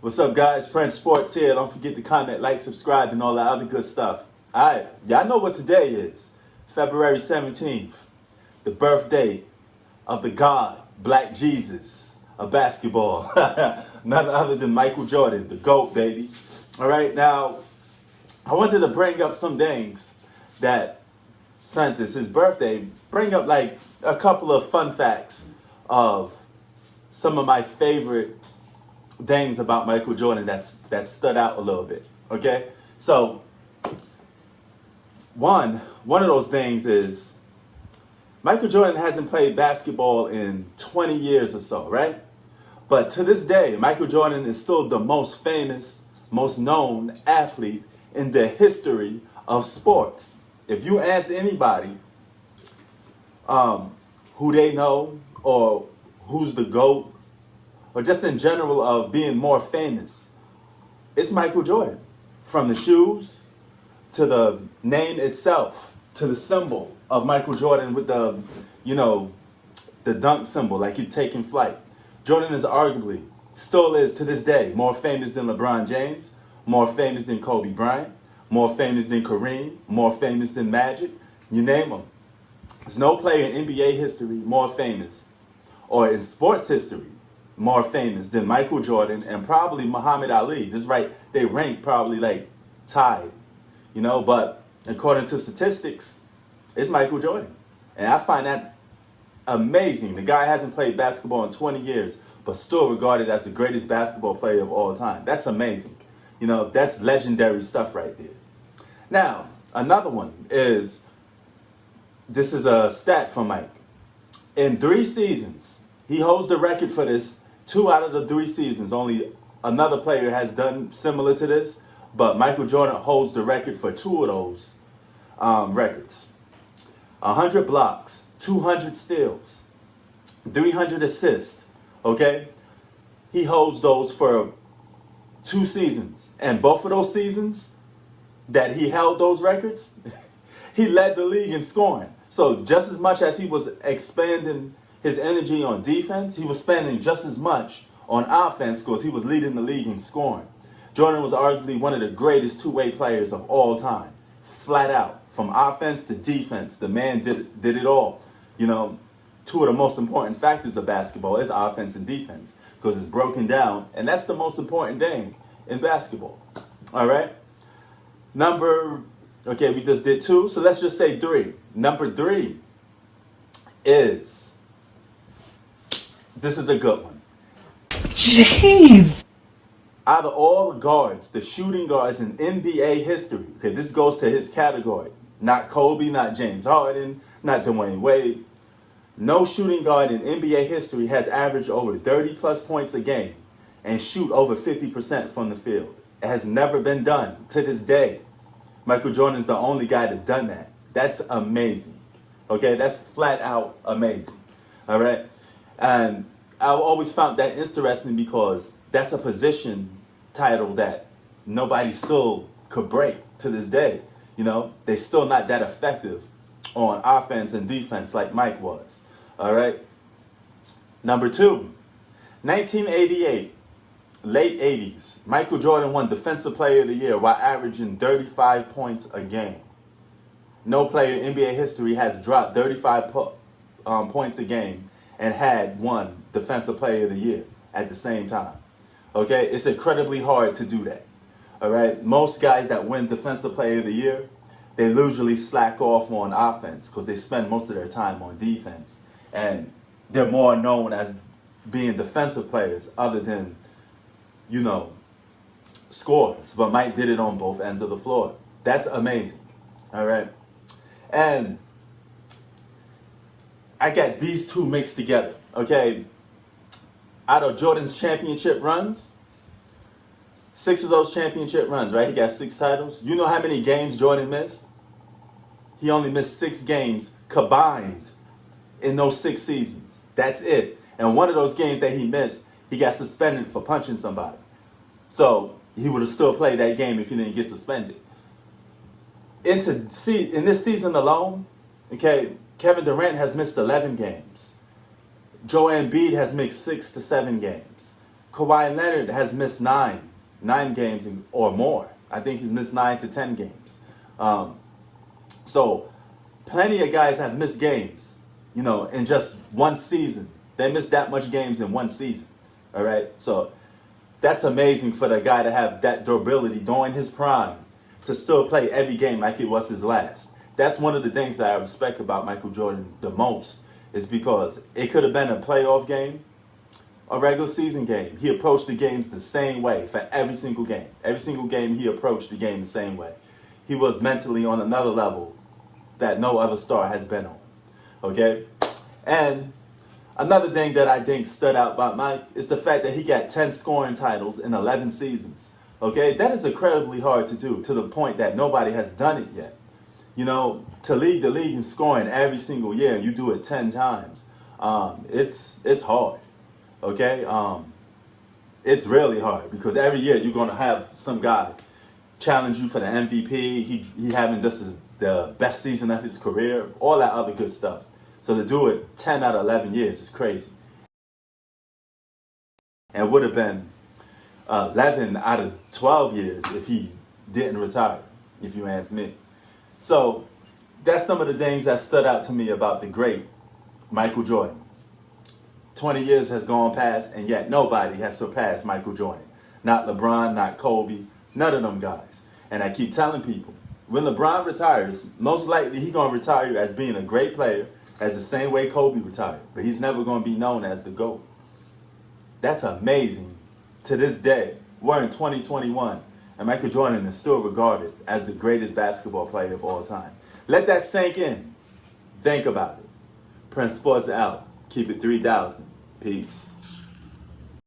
What's up, guys? Prince Sports here. Don't forget to comment, like, subscribe, and all that other good stuff. All right, y'all know what today is. February 17th, the birthday of the God, Black Jesus, of basketball. None other than Michael Jordan, the GOAT, baby. All right, now, I wanted to bring up some things that, since it's his birthday, bring up like a couple of fun facts of some of my favorite things about Michael Jordan that stood out a little bit. Okay, so one of those things is Michael Jordan hasn't played basketball in 20 years or so, right? But to this day, Michael Jordan is still the most famous, most known athlete in the history of sports. If you ask anybody who they know or who's the GOAT, or just in general of being more famous, it's Michael Jordan. From the shoes to the name itself to the symbol of Michael Jordan with the dunk symbol, like you're taking flight. Jordan is arguably, still is to this day, more famous than LeBron James, more famous than Kobe Bryant, more famous than Kareem, more famous than Magic. You name them. There's no player in NBA history more famous, or in sports history, more famous than Michael Jordan and probably Muhammad Ali. Just right, they rank probably like tied, but according to statistics, it's Michael Jordan. And I find that amazing. The guy hasn't played basketball in 20 years, but still regarded as the greatest basketball player of all time. That's amazing. That's legendary stuff right there. Now, another one is, this is a stat from Mike. In 3 seasons, he holds the record for this. 2 out of the 3 seasons, only another player has done similar to this, but Michael Jordan holds the record for 2 of those records. 100 blocks, 200 steals, 300 assists, okay? He holds those for 2 seasons. And both of those seasons that he held those records, he led the league in scoring. So just as much as he was expanding his energy on defense, he was spending just as much on offense because he was leading the league in scoring. Jordan was arguably one of the greatest two-way players of all time. Flat out. From offense to defense, the man did it all. 2 of the most important factors of basketball is offense and defense because it's broken down, and that's the most important thing in basketball. All right? We just did 2, so let's just say 3. Number 3 is, this is a good one. Jeez! Out of all the guards, the shooting guards in NBA history, okay, this goes to his category. Not Kobe, not James Harden, not Dwayne Wade. No shooting guard in NBA history has averaged over 30 plus points a game and shoot over 50% from the field. It has never been done to this day. Michael Jordan's the only guy that's done that. That's amazing. Okay, that's flat out amazing. All right? And I always found that interesting because that's a position title that nobody still could break to this day. They're still not that effective on offense and defense like Mike was. All right? Number 2, 1988, late 80s, Michael Jordan won Defensive Player of the Year while averaging 35 points a game. No player in NBA history has dropped 35 points a game and had won Defensive Player of the Year at the same time. Okay? It's incredibly hard to do that. All right? Most guys that win Defensive Player of the Year, they usually slack off on offense because they spend most of their time on defense. And they're more known as being defensive players other than, scorers. But Mike did it on both ends of the floor. That's amazing. All right? And I got these 2 mixed together, okay? Out of Jordan's championship runs, 6 of those championship runs, right? He got 6 titles. You know how many games Jordan missed? He only missed 6 games combined in those 6 seasons. That's it. And one of those games that he missed, he got suspended for punching somebody. So he would have still played that game if he didn't get suspended. In this season alone, okay, Kevin Durant has missed 11 games. Joel Embiid has missed 6 to 7 games. Kawhi Leonard has missed nine games or more. I think he's missed 9 to 10 games. So plenty of guys have missed games, in just one season. They missed that much games in one season. All right. So that's amazing for the guy to have that durability during his prime to still play every game like it was his last. That's one of the things that I respect about Michael Jordan the most, is because it could have been a playoff game, a regular season game. He approached the games the same way for every single game. Every single game he approached the game the same way. He was mentally on another level that no other star has been on. Okay? And another thing that I think stood out about Mike is the fact that he got 10 scoring titles in 11 seasons. Okay? That is incredibly hard to do, to the point that nobody has done it yet. To lead the league in scoring every single year, and you do it 10 times, it's hard. Okay? It's really hard, because every year you're going to have some guy challenge you for the MVP. He having just the best season of his career, all that other good stuff. So to do it 10 out of 11 years is crazy. And would have been 11 out of 12 years if he didn't retire, if you ask me. So that's some of the things that stood out to me about the great Michael Jordan. 20 years has gone past, and yet nobody has surpassed Michael Jordan. Not LeBron, not Kobe, none of them guys. And I keep telling people, when LeBron retires, most likely he's going to retire as being a great player, as the same way Kobe retired. But he's never going to be known as the GOAT. That's amazing. To this day, we're in 2021, and Michael Jordan is still regarded as the greatest basketball player of all time. Let that sink in. Think about it. Prince Sports out. Keep it 3,000. Peace.